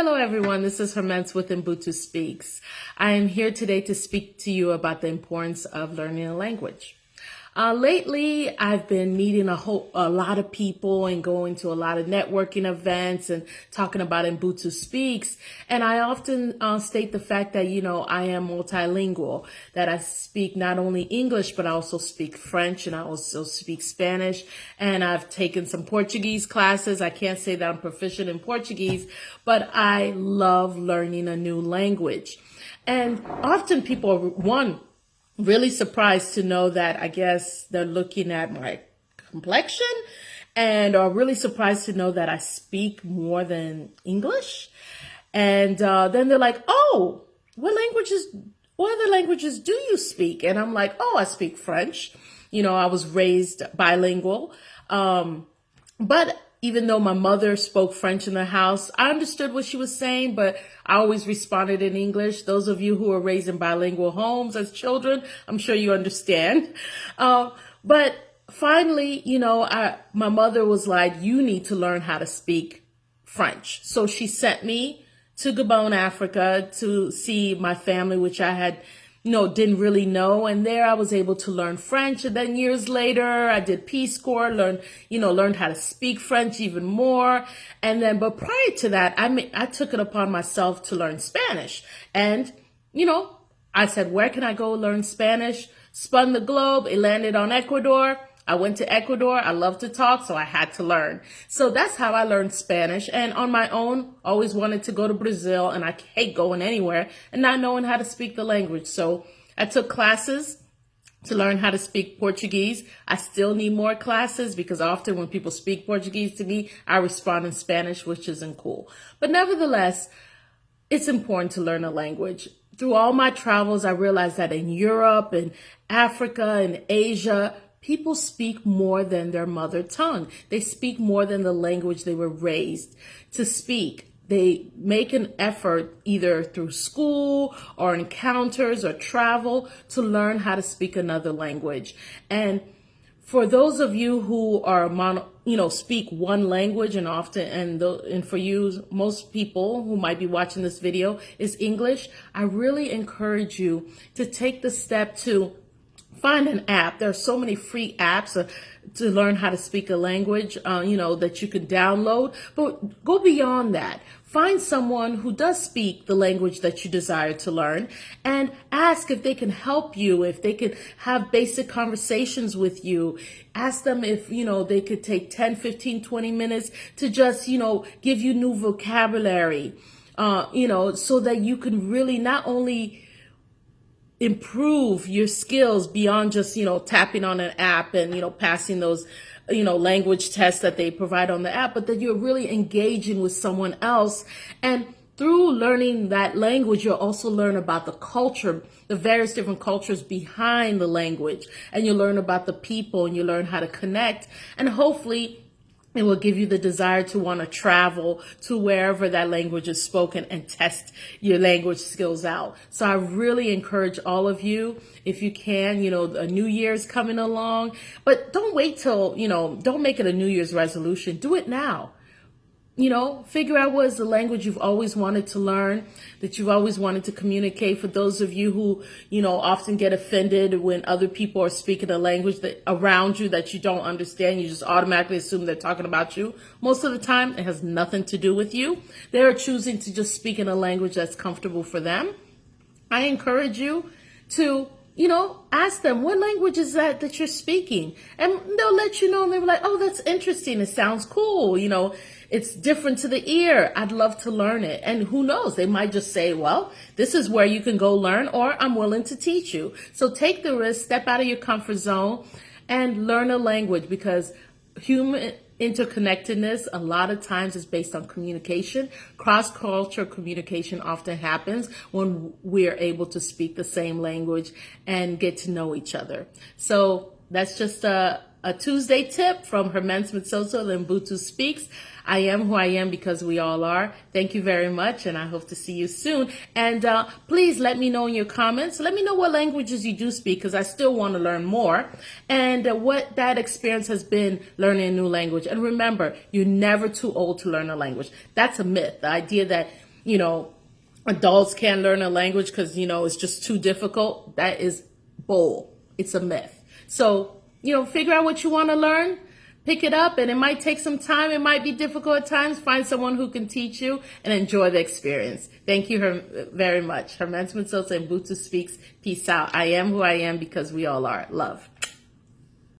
Hello everyone, this is Hermance with uBuntuSpeaks. I am here today to speak to you about the importance of learning a language. Lately, I've been meeting a lot of people and going to a lot of networking events and talking about uBuntuSpeaks. And I often state the fact that, I am multilingual, that I speak not only English, but I also speak French and I also speak Spanish. And I've taken some Portuguese classes. I can't say that I'm proficient in Portuguese, but I love learning a new language. And often people are, really surprised to know that I guess they're looking at my complexion and are really surprised to know that I speak more than English. And then they're like, oh, what other languages do you speak? And I'm like, oh, I speak French. I was raised bilingual. But even though my mother spoke French in the house, I understood what she was saying, but I always responded in English. Those of you who are raised in bilingual homes as children, I'm sure you understand. But finally, my mother was like, you need to learn how to speak French. So she sent me to Gabon, Africa to see my family, which I had didn't really know. And there I was able to learn French. And then years later, I did Peace Corps, learned how to speak French even more. And then, but prior to that, I took it upon myself to learn Spanish. And, I said, where can I go learn Spanish? Spun the globe. It landed on Ecuador. I went to Ecuador. I love to talk, so I had to learn. So that's how I learned Spanish. And on my own, always wanted to go to Brazil, and I hate going anywhere and not knowing how to speak the language. So I took classes to learn how to speak Portuguese. I still need more classes because often when people speak Portuguese to me, I respond in Spanish, which isn't cool. But nevertheless, it's important to learn a language. Through all my travels, I realized that in Europe and Africa and Asia, people speak more than their mother tongue. They speak more than the language they were raised to speak. They make an effort either through school or encounters or travel to learn how to speak another language. And for those of you who are speak one language and for you, most people who might be watching this video is English, I really encourage you to take the step to find an app. There are so many free apps to learn how to speak a language, that you can download. But go beyond that. Find someone who does speak the language that you desire to learn and ask if they can help you, if they could have basic conversations with you. Ask them if, they could take 10, 15, 20 minutes to just, give you new vocabulary, so that you can really not only improve your skills beyond just, tapping on an app and, passing those, language tests that they provide on the app, but that you're really engaging with someone else. And through learning that language, you'll also learn about the culture, the various different cultures behind the language. And you learn about the people and you learn how to connect. And hopefully it will give you the desire to want to travel to wherever that language is spoken and test your language skills out. So I really encourage all of you, if you can, a New Year's coming along, but don't wait till, don't make it a New Year's resolution. Do it now. Figure out what is the language you've always wanted to learn, that you've always wanted to communicate. For those of you who, often get offended when other people are speaking a language that around you that you don't understand, you just automatically assume they're talking about you. Most of the time, it has nothing to do with you. They're choosing to just speak in a language that's comfortable for them. I encourage you to ask them, what language is that you're speaking? And they'll let you know, and they'll be like, oh, that's interesting. It sounds cool. It's different to the ear. I'd love to learn it. And who knows? They might just say, well, this is where you can go learn, or I'm willing to teach you. So take the risk, step out of your comfort zone and learn a language, because human interconnectedness a lot of times is based on communication. Cross-cultural communication often happens when we're able to speak the same language and get to know each other. So that's just a Tuesday tip from hmatsotsa, the uBuntuSpeaks. I am who I am because we all are. Thank you very much, and I hope to see you soon. And please let me know in your comments. Let me know what languages you do speak, because I still want to learn more, and what that experience has been learning a new language. And remember, you're never too old to learn a language. That's a myth. The idea that adults can't learn a language because, it's just too difficult. That is bull. It's a myth. So, figure out what you want to learn, pick it up, and it might take some time. It might be difficult at times. Find someone who can teach you and enjoy the experience. Thank you very much. hmatsotsa and uBuntu Speaks. Peace out. I am who I am because we all are. Love.